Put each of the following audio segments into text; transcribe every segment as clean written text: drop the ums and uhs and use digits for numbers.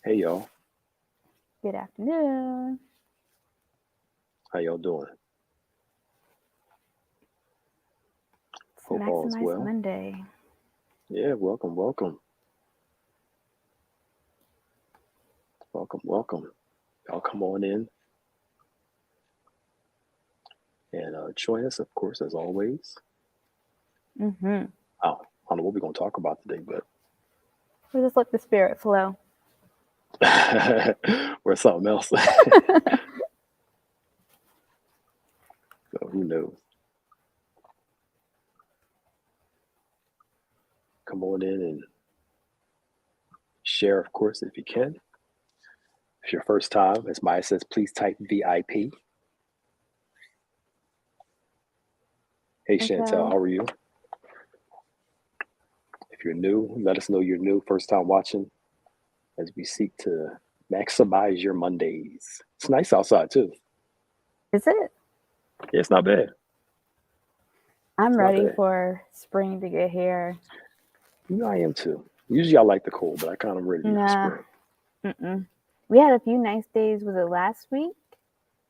Hey y'all, Good afternoon. how y'all doing? It's Hope all is Maximize well. Monday. Yeah, welcome. Y'all come on in and join us, of course, as always. Mm-hmm. I don't know what we're gonna talk about today, We just let the spirit flow. but or something else. So who knows? Come on in and share, of course, if you can. If it's your first time, as Maya says, please type VIP. Hey Chantel, Okay. how are you? If you're new, let us know you're new, first time watching, as we seek to maximize your Mondays. It's nice outside too. Is it? Yeah, it's not bad. I'm It's not ready bad. for spring to get here. I am too. Usually I like the cold, but I kind of ready for Nah. spring. Mm-mm. We had a few nice days. Was it last week?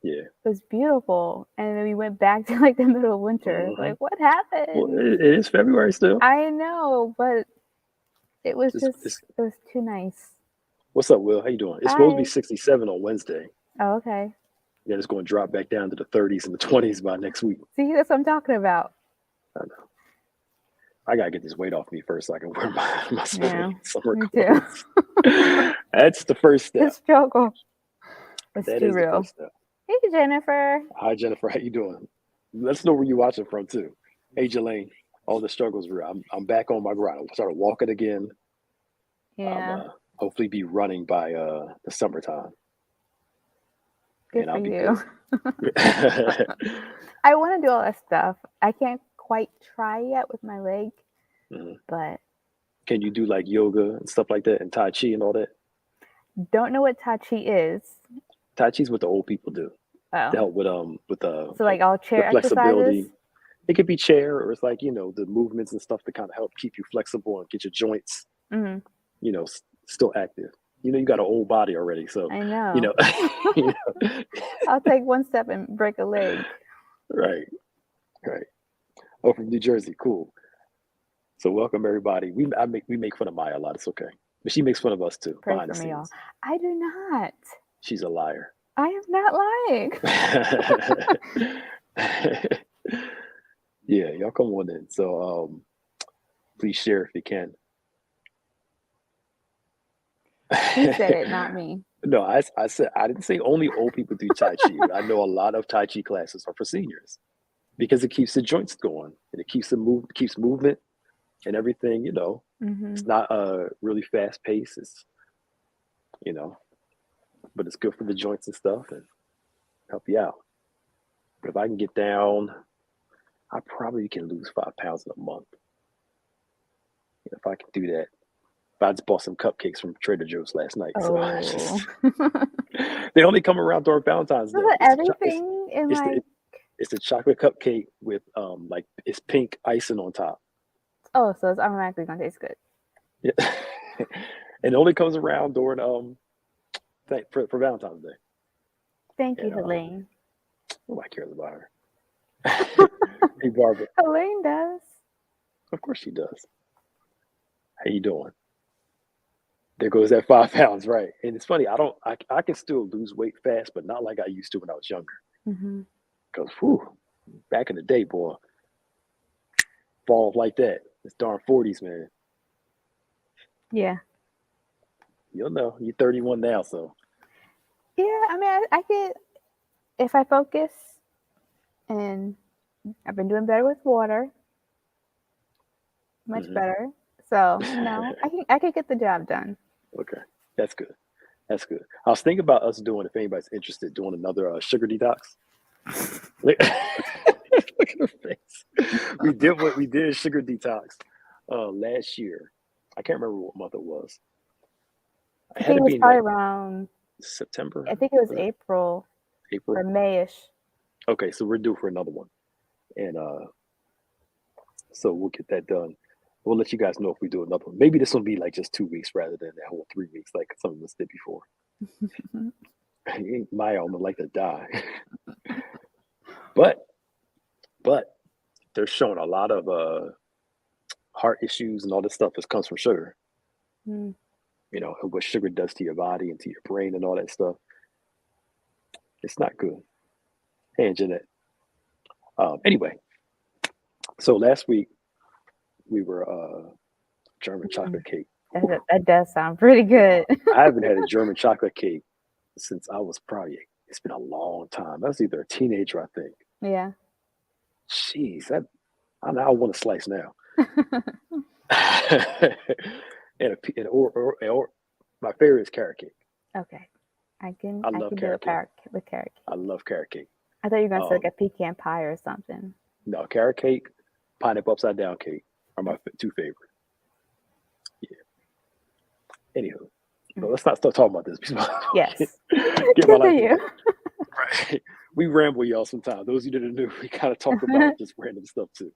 Yeah. It was beautiful. And then we went back to like the middle of winter. Hmm. Like, what Well, happened? it is February still. I know, but it was too nice. What's up, Will? How you doing? It's supposed to be Hi. 67 on Wednesday. Oh, okay. Then it's going to drop back down to the 30s and the 20s by next week. See, that's what I'm talking about. I know. I gotta get this weight off me first so I can wear my Yeah, summer me too. clothes. That's the first The step. struggle. It's That too is the real. first step. Hey, Jennifer. Hi, Jennifer. How you doing? Let's know where you watching from too. Hey, Jelaine. All the struggles real. I'm back on my grind. I started walking again. I'm Yeah, hopefully be running by the summertime, good and for I'll be you. good. Mhm. I want to do all that stuff. I can't quite try yet with my leg, but Can you do like yoga and stuff like that, and Tai Chi and all that? don't know what Tai Chi is. Tai Chi's what the old people do to Oh, help with so like like all the chair exercises? flexibility. It could be chair, or it's like the movements and stuff to kind of help keep you flexible and get your joints Hmm. still active. You got an old body already, so I you know. know, you know I'll take one step and break a leg. right, right. Oh, from New Jersey, cool. So welcome everybody. We make fun of Maya a lot. It's okay, but she makes fun of us too Pray behind for the me, y'all. scenes. I do not. She's a liar. I am not lying. Yeah, y'all come on in. So please share if you can. He said it, not me. No, I said I didn't say only old people do Tai Chi. I know a lot of Tai Chi classes are for seniors because it keeps the joints going and it keeps movement and everything. Hmm. It's not really fast pace. It's you know, but it's good for the joints and stuff and help you out. But if I can get down, I probably can lose 5 pounds in a month. If I can do that. But I just bought some cupcakes from Trader Joe's last night, so I Oh. just they only come around during Valentine's Was Day. it everything in It's the like, it's the chocolate cupcake with like it's pink icing on top. oh, so it's automatically gonna taste good. Yeah. And it only comes around during for Valentine's Day. Thank you, And Helene. nobody cares about her. Hey Barbara, Helene does. of course she does. How you doing? There goes that 5 pounds, right? And it's funny, I can still lose weight fast, but not like I used to when I was younger. Hmm. Because whew, back in the day, boy, fall like that. It's darn 40s, man. Yeah. You'll know. You're 31 now, so Yeah, I mean, I could, if I focus, and I've been doing better with water, much mhm. better. So, I could get the job done. Okay, that's good. That's good. I was thinking about us doing, if anybody's interested, doing another sugar detox. Look look at her face. We did sugar detox last year. I can't remember what month it was. I It had think to it was be in probably like around, I September. think it was Was it April or April? Mayish. Okay, so we're due for another one, and so we'll get that done. We'll let you guys know if we do another one. Maybe this will be like just 2 weeks rather than that whole 3 weeks like some of us did before. Maya almost like to die. but they're showing a lot of heart issues and all this stuff that comes from sugar. Mm. And what sugar does to your body and to your brain and all that stuff. It's not good. Hey, and Jeanette. Anyway, so last week we were German chocolate cake. That does sound pretty good. I haven't had a German chocolate cake since I was it's been a long time. I was either a teenager, I think. Yeah. Jeez, I want a slice now. or my favorite is carrot cake. Okay. I can love do carrot cake. with carrot cake. I love carrot cake. I thought you were going to say like a pecan pie or something. No, carrot cake, pineapple upside down cake are my two favorites. Yeah. Anywho, let's not start talking about this. Yes. Get my life Continue. right. We ramble, y'all, sometimes. Those of you that are new, we kind of talk about just random stuff too.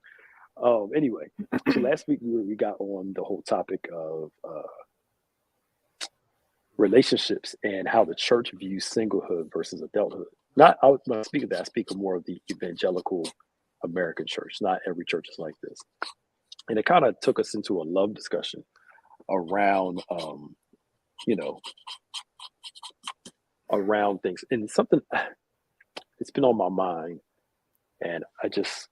Anyway, so last week we got on the whole topic of relationships and how the church views singlehood versus adulthood. When I speak of that, I speak of more of the evangelical American church. Not every church is like this. And it kind of took us into a love discussion around, around things. And something, it's been on my mind, and I just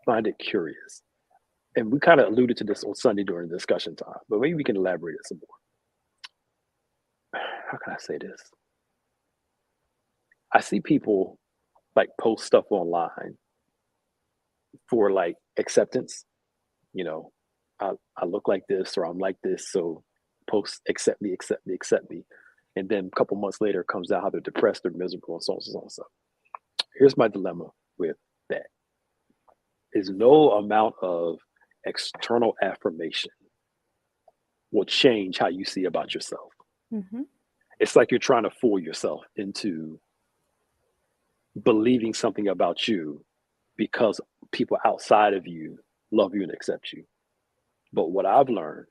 find it curious. And we kind of alluded to this on Sunday during the discussion time, but maybe we can elaborate it some more. How can I say this? I see people like post stuff online for like acceptance. I look like this or I'm like this, so post accept me, accept me, accept me. And then a couple months later it comes out how they're depressed or miserable and so on and so on. So here's my dilemma with that. Is no amount of external affirmation will change how you see about yourself. Mm-hmm. It's like you're trying to fool yourself into believing something about you because people outside of you love you and accept you. But what I've learned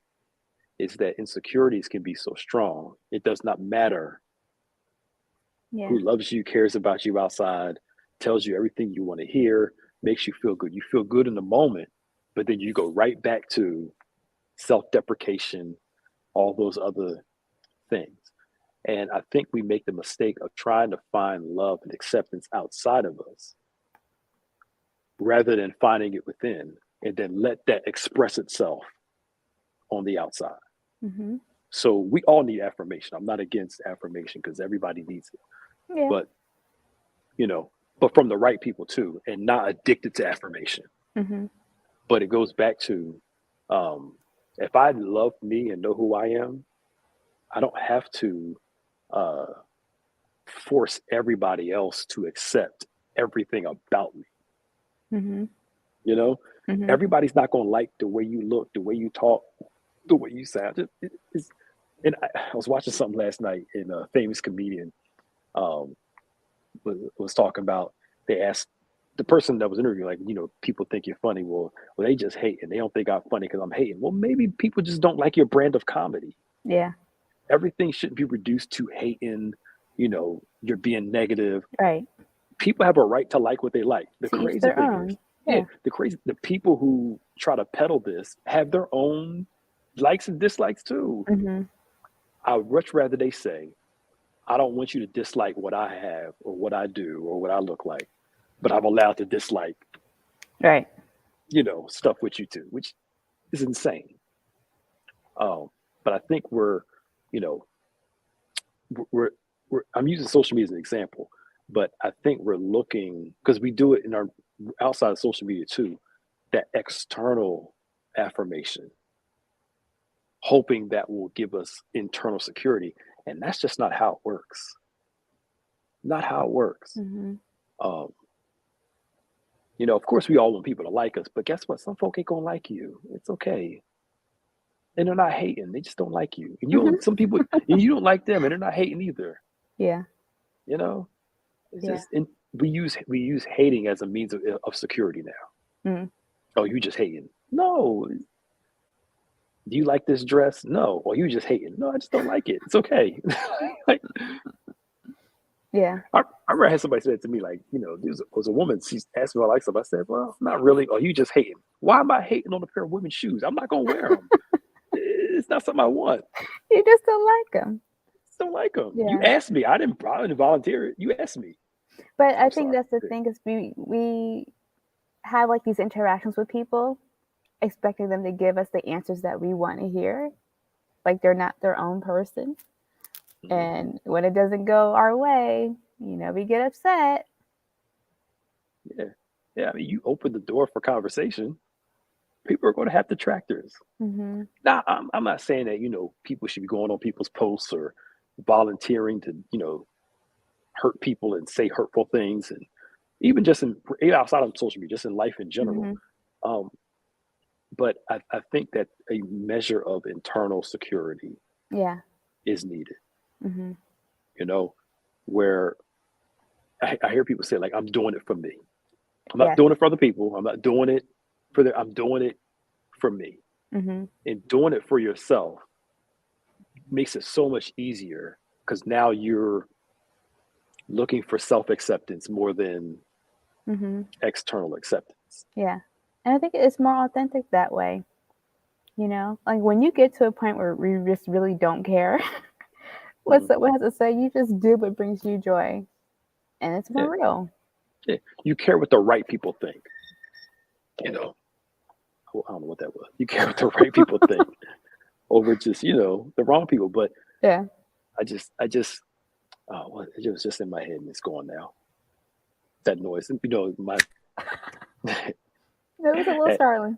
is that insecurities can be so strong. It does not matter who loves you, cares about you outside, tells you everything you want to hear, makes you feel good. You feel good in the moment, but then you go right back to self-deprecation, all those other things. And I think we make the mistake of trying to find love and acceptance outside of us rather than finding it within, and then let that express itself on the outside. Mm-hmm. So we all need affirmation. I'm not against affirmation because everybody needs it. Yeah. But from the right people too, and not addicted to affirmation. Mm-hmm. But it goes back to if I love me and know who I am, I don't have to force everybody else to accept everything about me. Mm-hmm. Mm-hmm. Everybody's not going to like the way you look, the way you talk, the way you sound. And I was watching something last night, and a famous comedian was talking about, they asked the person that was interviewing, like, people think you're funny. Well, they just hate, and they don't think I'm funny because I'm hating. Well, maybe people just don't like your brand of comedy. Yeah. Everything shouldn't be reduced to hating, you're being negative. Right. People have a right to like what they like. The To each crazy their thing own. is, Yeah. the people who try to peddle this have their own likes and dislikes too. Mm-hmm. I would much rather they say, I don't want you to dislike what I have or what I do or what I look like, but I'm allowed to dislike, Right. Stuff with you too, which is insane. But I think we're I'm using social media as an example, but I think we're looking, because we do it in our outside of social media too, that external affirmation, hoping that will give us internal security. And that's just not how it works. Not how it works. Mm-hmm. Of course we all want people to like us, but guess what? Some folk ain't gonna like you. It's okay. And they're not hating, they just don't like you. And some people, and you don't like them, and they're not hating either. Yeah. It's just, and we use hating as a means of security now. Mm-hmm. Oh, you just hating. No. Do you like this dress? No. Or you just hating? No, I just don't like it. It's okay. Like, Yeah. I remember I had somebody say it to me, like, there was a woman, she asked me if I like something. I said, well, not really. Or you just hating? Why am I hating on a pair of women's shoes? I'm not going to wear them. It's not something I want. You just don't like them. Just don't like them. You Yeah. asked me. I didn't volunteer it. You asked me. But I I'm think sorry. that's the thing, is we have like these interactions with people, expecting them to give us the answers that we want to hear, like they're not their own person. Mhm. And when it doesn't go our way, we get upset. Yeah. Yeah. I mean, you open the door for conversation. People are going to have detractors. Mm-hmm. Now, I'm not saying that, people should be going on people's posts or volunteering to, hurt people and say hurtful things. And even just even outside of social media, just in life in general. Mm-hmm. Um, but I think that a measure of internal security Yeah. is needed, Mm-hmm. you know, where I hear people say, like, I'm doing it for me. I'm not Yes. doing it for other people. I'm not doing it I'm doing it for me. Mm-hmm. And doing it for yourself makes it so much easier because now you're looking for self acceptance more than Mm-hmm. external acceptance. Yeah. And I think it's more authentic that way. Like when you get to a point where you just really don't care Mhm. what has to say, you just do what brings you joy, and it's Yeah, more real. yeah. You care what the right people think. I don't know what that was. You care what the right people think over just the wrong people. But Yeah. I just well, it was just in my head and it's gone now. That noise, my It was a little that, startling.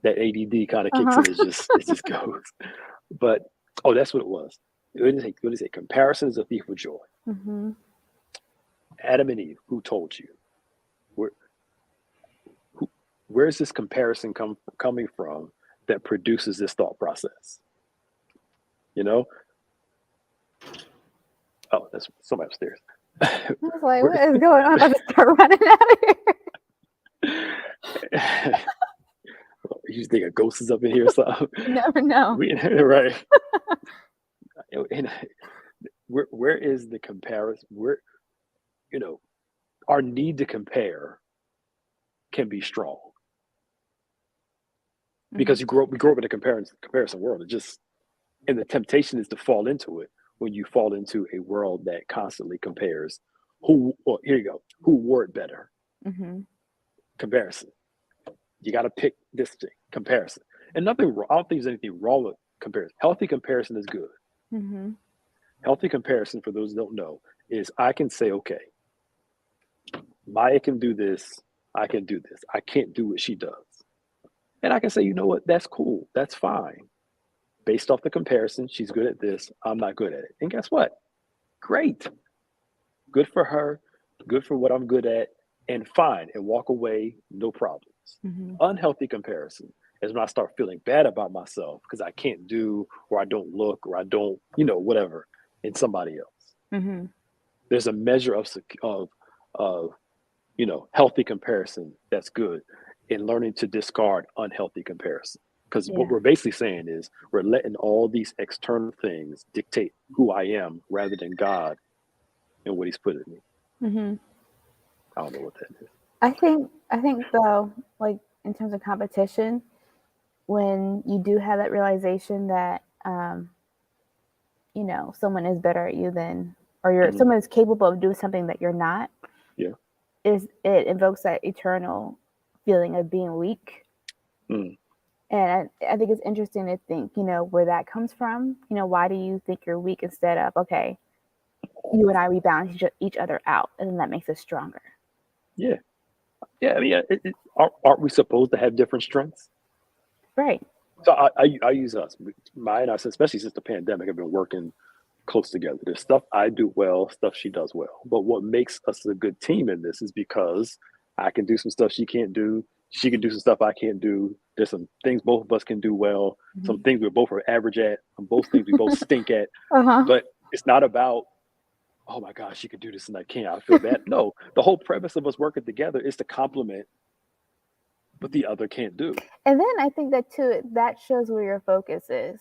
that ADD kind of kicks Uh-huh. in. It just goes. But that's what it was. What is it? Comparison is a thief of joy. Mm-hmm. Adam and Eve, who told you? Where who, where's this comparison coming from that produces this thought process? You know? Oh, that's somebody upstairs. I was like, Where, what is going on? I'm about to start running out of you think a ghost is up in here or something? here. You never know. Right. And where is the comparison? Where, you know, our need to compare can be strong Mm-hmm. because we grow up in a comparison world. It just, and the temptation is to fall into it when you fall into a world that constantly compares well, here you go, who wore it better. Mm-hmm. Comparison. You got to pick this thing. Comparison. And nothing wrong. I don't think there's anything wrong with comparison. Healthy comparison is good. Mm-hmm. Healthy comparison, for those who don't know, is I can say, okay, Maya can do this. I can do this. I can't do what she does. And I can say, you know what? That's cool. That's fine. Based off the comparison, she's good at this. I'm not good at it. And guess what? Great. Good for her. Good for what I'm good at. And fine. And walk away, no problems. Mm-hmm. Unhealthy comparison is when I start feeling bad about myself because I can't do, or I don't look, or I don't, whatever, in somebody else. Mm-hmm. There's a measure of healthy comparison that's good in learning to discard unhealthy comparison. Because what Yeah. we're basically saying is we're letting all these external things dictate who I am rather than God and what He's put in me. Mm-hmm. I don't know what that is. I think though, like in terms of competition, when you do have that realization that someone is better at you than, or Mhm. someone is capable of doing something that you're not, Yeah. is it invokes that eternal feeling of being weak. Mm. And I think it's interesting to think, where that comes from. Why do you think you're weak instead of, okay, you and we balance each other out, and then that makes us stronger. Yeah. Yeah. I mean, aren't we supposed to have different strengths? Right. So I use us, Maya and I, especially since the pandemic, have been working close together. There's stuff I do well, stuff she does well. But what makes us a good team in this is because I can do some stuff she can't do. She can do some stuff I can't do. There's some things both of us can do well. Some Mm-hmm. things we both are average at. Some both things we both stink at. Uh-huh. But it's not about, oh my gosh, she can do this and I can't. I feel bad. No, the whole premise of us working together is to complement but the other can't do. And then I think that too, that shows where your focus is. Yeah.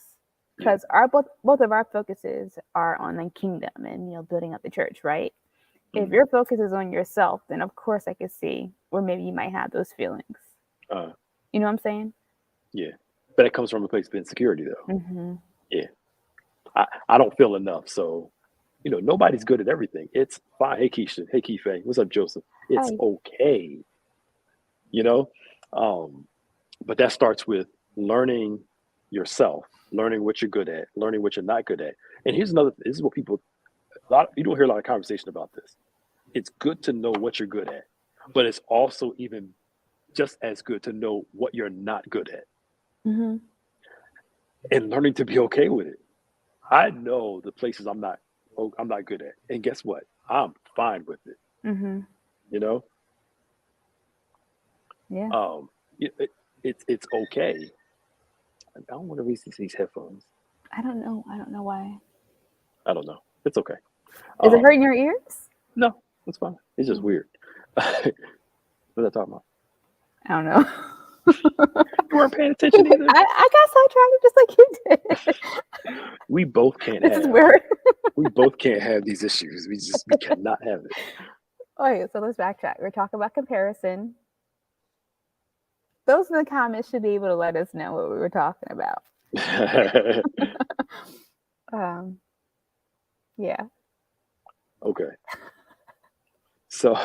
Because our both of our focuses are on the kingdom and building up the church, right? If Mhm. your focus is on yourself, then of course I could see where maybe you might have those feelings. Uh, You know what I'm saying? yeah. But it comes from a place of insecurity, though. Mm-hmm. Yeah. I don't feel enough. So, nobody's good at everything. It's fine. Hey, Keisha. Hey, Keefe. What's up, Joseph? It's Hi. okay. You know? But that starts with learning yourself, learning what you're good at, learning what you're not good at. And here's another, this is what you don't hear a lot of conversation about this. It's good to know what you're good at, but it's also even just as good to know what you're not good at Mm-hmm. and learning to be okay with it. I know the places I'm not good at. And guess what? I'm fine with it. Mm-hmm. You know? Yeah. It's okay. I don't want to reach these headphones. I don't know. I don't know why. I don't know. It's okay. Is it Um, hurting your ears? no, it's fine. It's just weird. What was I talking about? I don't know. You weren't paying attention either. I got sidetracked just like you did. We both can't This is have. weird. We both can't have these issues. We cannot have it. Okay, so let's backtrack. We're talking about comparison. Those in the comments should be able to let us know what we were talking about. Yeah. Okay. So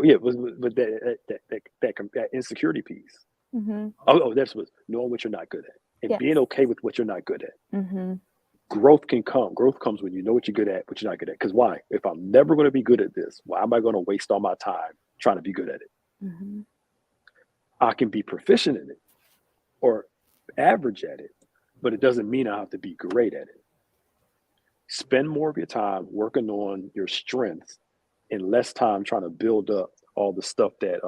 yeah, but that insecurity piece. Mm-hmm. That's what knowing what you're not good at and Yes. being okay with what you're not good at. Mm-hmm. Growth can come. Growth comes when you know what you're good at, what you're not good at. Because why? If I'm never going to be good at this, why am I going to waste all my time trying to be good at it? Mm-hmm. I can be proficient in it or average at it, but it doesn't mean I have to be great at it. Spend more of your time working on your strengths and less time trying to build up all the stuff that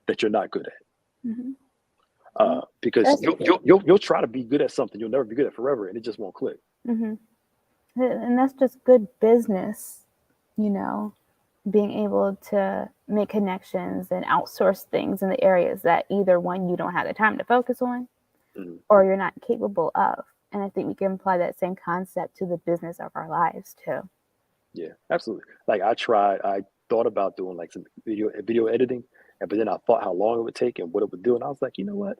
that you're not good at. Mm-hmm. Because you'll try to be good at something you'll never be good at forever, and it just won't click. Mm-hmm. And that's just good business, being able to make connections and outsource things in the areas that either one, you don't have the time to focus on, Mm-hmm. or you're not capable of. And I think we can apply that same concept to the business of our lives too. Yeah, absolutely. Like I thought about doing like some video editing, but then I thought how long it would take and what it would do, and I was like, you know what?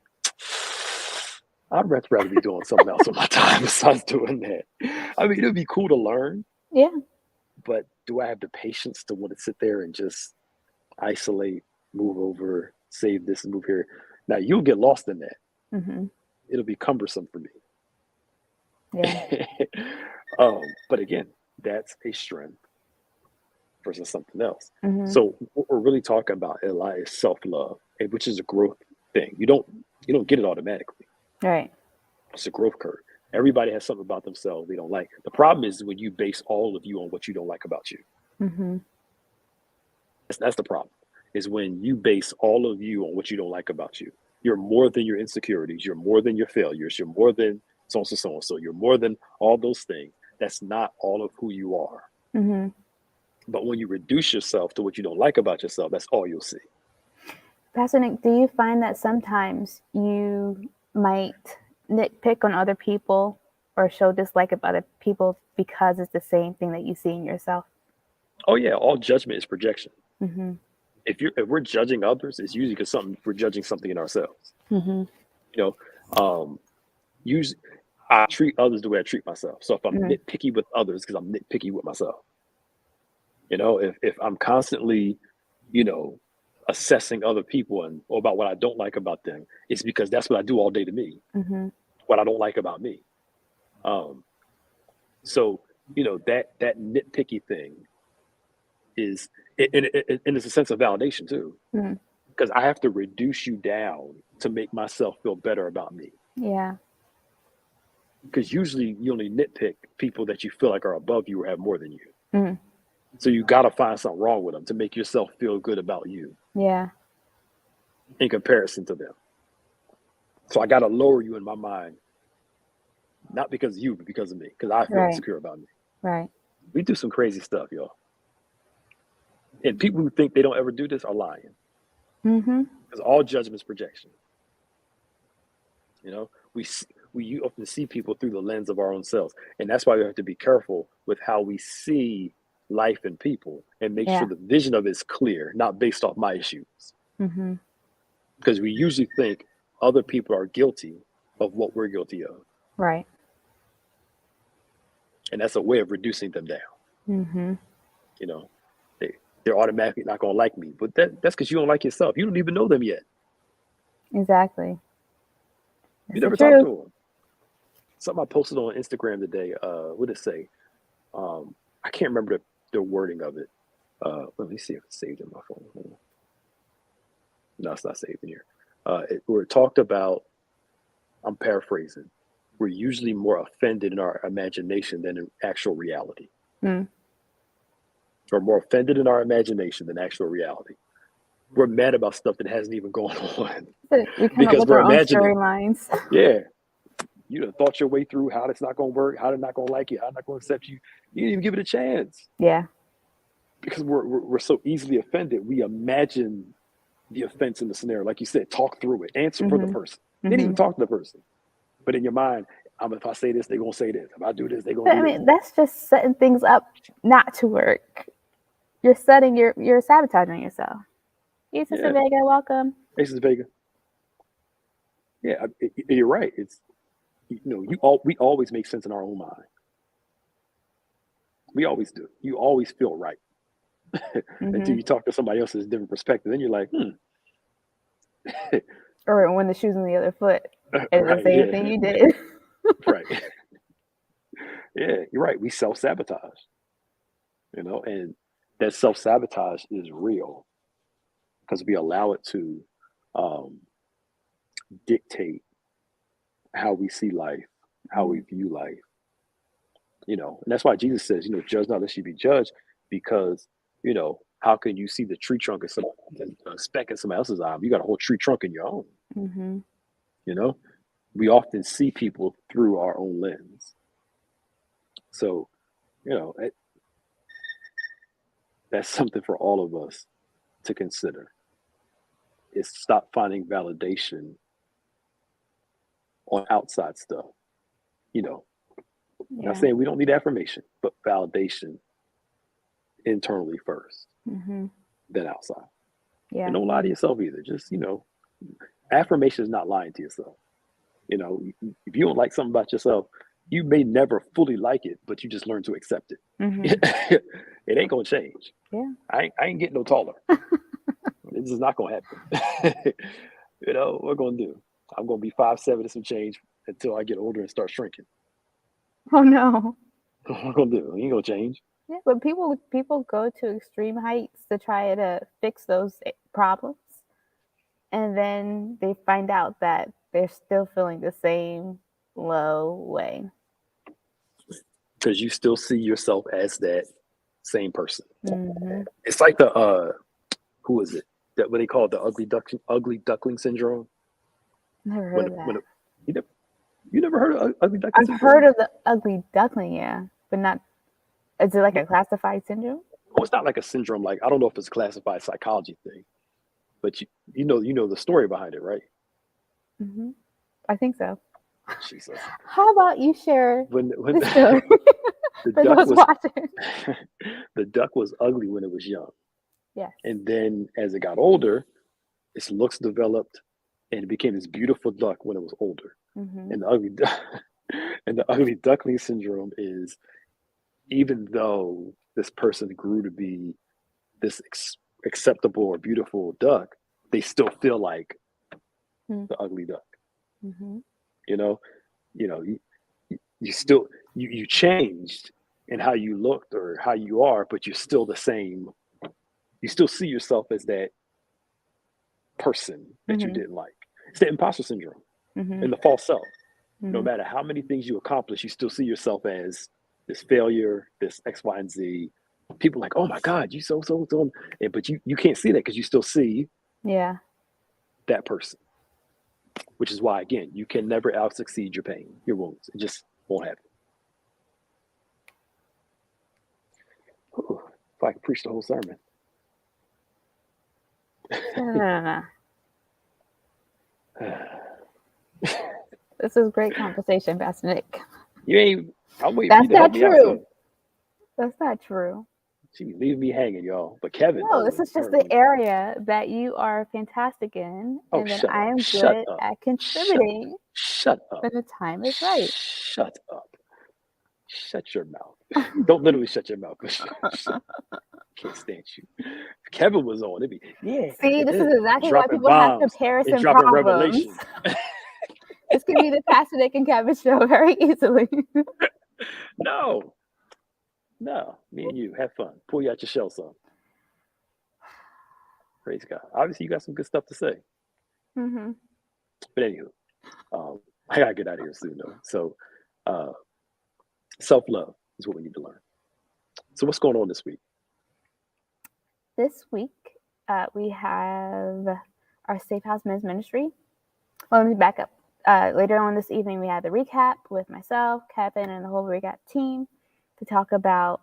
I'd rather be doing something else with my time besides doing that. I mean, it'd be cool to learn, Yeah. but do I have the patience to want to sit there and just isolate, move over, save this and move here? Now you'll get lost in that. Mm-hmm. It'll be cumbersome for me. Yeah. But again, that's a strength versus something else. Mm-hmm. So what we're really talking about, Eli, is self-love, which is a growth thing. You don't get it automatically. Right. It's a growth curve. Everybody has something about themselves they don't like. The problem is when you base all of you on what you don't like about you. Mm-hmm. That's the problem. Is when you base all of you on what you don't like about you. You're more than your insecurities. You're more than your failures. You're more than so and so and so. You're more than all those things. That's not all of who you are. Mm-hmm. But when you reduce yourself to what you don't like about yourself, that's all you'll see. Pastor Nick, do you find that sometimes you might nitpick on other people or show dislike of other people because it's the same thing that you see in yourself? Oh yeah, all judgment is projection. Mm-hmm. If we're judging others, it's usually because we're judging something in ourselves. Mm-hmm. Usually I treat others the way I treat myself. So if I'm Mm-hmm. nitpicky with others, because I'm nitpicky with myself. If I'm constantly, assessing other people or about what I don't like about them, it's because that's what I do all day to me. Mm-hmm. What I don't like about me. So that nitpicky thing is, and it's a sense of validation too, Mm-hmm. because I have to reduce you down to make myself feel better about me. Yeah. Because usually you only nitpick people that you feel like are above you or have more than you. Mm-hmm. So you got to find something wrong with them to make yourself feel good about you. Yeah. In comparison to them. So I got to lower you in my mind, not because of you, but because of me, because I feel insecure about me. Right. We do some crazy stuff, y'all. And people who think they don't ever do this are lying. Mm-hmm. Because all judgment is projection. You know, we often see people through the lens of our own selves, and that's why we have to be careful with how we see life and people, and make sure Yeah. the vision of it is clear, not based off my issues. Mm-hmm. Because we usually think other people are guilty of what we're guilty of, Right. and that's a way of reducing them down. Mm-hmm. You know, they're automatically not going to like me, but that's because you don't like yourself. You don't even know them yet. Exactly. You It's the never talked to truth. them. Something I posted on Instagram today. What did it say? I can't remember the wording of it. Let me see if it's saved in my phone. No, it's not saved in here. Where it talked about, I'm paraphrasing, we're usually more offended in our imagination than in actual reality. Mm. We're more offended in our imagination than actual reality. We're mad about stuff that hasn't even gone on We come up because with we're our own imagining. storylines. Yeah, you done thought your way through how it's not going to work, how they're not going to like you, how they're not going to accept you. You didn't even give it a chance Yeah. because we're so easily offended. We imagine the offense in the scenario, like you said, talk through it, answer for the Mm-hmm. person. Mm-hmm. Didn't even talk to the person, but in your mind, if I say this, they're gonna say this. If I do this, they're gonna But do I this. mean, that's just setting things up not to work. You're sabotaging yourself. Hey, Sister Yeah, Vega, welcome. Aces Vega. Yeah, you're right. It's we always make sense in our own mind. We always do. You always feel right Mm-hmm. until you talk to somebody else's different perspective. Then you're like, Or when the shoe's on the other foot, it's the right, same thing yeah, you did. right, yeah. You're right. We self sabotage. And that self sabotage is real because we allow it to um, dictate how we see life, how we view life. And that's why Jesus says, judge not lest you be judged, because how can you see the tree trunk of some a speck in somebody else's eye? You got a whole tree trunk in your own. Mm-hmm. We often see people through our own lens. So, that's something for all of us to consider. Is stop finding validation on outside stuff. Not saying we don't need affirmation, but validation internally first, Mm-hmm. then outside. Yeah. And don't lie to yourself either. Just, affirmation is not lying to yourself. If you don't like something about yourself, you may never fully like it, but you just learn to accept it. Mm-hmm. It ain't gonna change. Yeah. I ain't getting no taller. This is not gonna happen. What we're gonna do? I'm gonna be 5'7" and some change until I get older and start shrinking. Oh no. What we're gonna do? It ain't gonna change. Yeah, but people go to extreme heights to try to fix those problems, and then they find out that they're still feeling the same low way. Because you still see yourself as that same person. Mm-hmm. It's like the who is it? That what they call it, the ugly duckling syndrome. Never heard of When that. you never heard of ugly duckling I've syndrome? heard of the ugly duckling, yeah, but not. Is it like a classified syndrome? Oh, it's not like a syndrome. Like, I don't know if it's a classified psychology thing, but you know the story behind it, right? Mm-hmm. I think so. Jesus. How about you share When the story the for duck those was watching? the duck was ugly when it was young, Yes. and then as it got older, its looks developed, and it became this beautiful duck when it was older. Mm-hmm. And the ugly duckling syndrome is, even though this person grew to be this acceptable or beautiful duck, they still feel like the ugly duck. Mm-hmm. You know, you still you changed in how you looked or how you are, but you're still the same. You still see yourself as that person that you Mm-hmm. didn't like. It's the imposter syndrome Mm-hmm. and the false self. No Mm-hmm. matter how many things you accomplish, you still see yourself as this failure, this X, Y, and Z. People are like, oh my God, you so. But you can't see that because you still see Yeah. that person. Which is why, again, you can never out succeed your pain, your wounds. It just won't happen. Whew, if I could preach the whole sermon. No. This is great conversation, Pastor Nick. You ain't. I'm waiting for you That's to help not me out, true. son. That's not true. She be leaving me hanging, y'all. But Kevin, No, this is just the area that you are fantastic in, oh, and then shut I up. am Shut good up. at Shut contributing Shut up. when the time is right. Shut up. Shut your mouth. Don't literally shut your mouth. Can't stand you. If Kevin was on, it'd be, yeah. See, this is exactly why dropping people have bombs and comparison dropping problems. revelations. This could be the Pastor Nick and Kevin show very easily. No. Me and you, have fun. Pull you out your shell, son. Praise God. Obviously, you got some good stuff to say. Mm-hmm. But anywho, I gotta get out of here soon, though. So, self-love is what we need to learn. So, what's going on this week? This week, we have our Safe House Men's Ministry. Well, let me back up. Later on this evening, we had the recap with myself, Kevin, and the whole recap team to talk about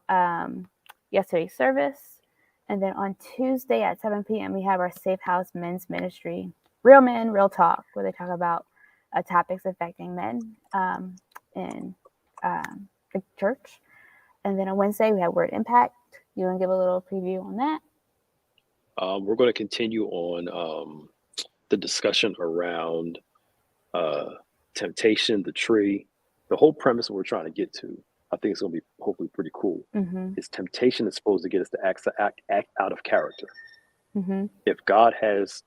yesterday's service. And then on Tuesday at 7 p.m., we have our Safe House Men's Ministry, Real Men, Real Talk, where they talk about topics affecting men in the church. And then on Wednesday, we have Word Impact. You want to give a little preview on that? We're going to continue on the discussion around temptation, the tree. The whole premise we're trying to get to, I think it's going to be hopefully pretty cool. Mm-hmm. Is temptation is supposed to get us to act out of character. Mm-hmm. If God has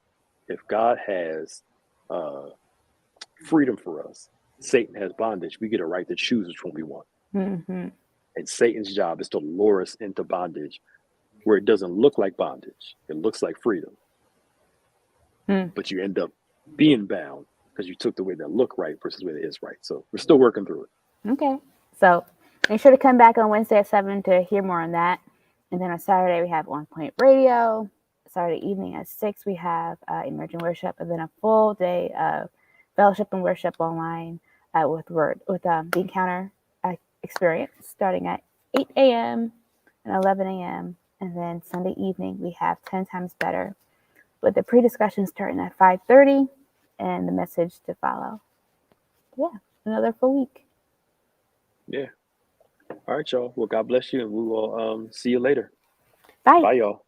freedom for us, Satan has bondage. We get a right to choose which one we want. Mm-hmm. And Satan's job is to lure us into bondage where it doesn't look like bondage. It looks like freedom. But you end up being bound because you took the way that look right versus the way that is right. So we're still working through it. Okay. So make sure to come back on Wednesday at 7 to hear more on that. And then on Saturday, we have On Point Radio. Saturday evening at 6, we have Emerging Worship. And then a full day of fellowship and worship online with the Encounter experience starting at 8 a.m. and 11 a.m. And then Sunday evening, we have 10 Times Better with the pre-discussion starting at 5:30 and the message to follow. Yeah, another full week. Yeah. All right, y'all. Well, God bless you, and we will see you later. Bye. Bye, y'all.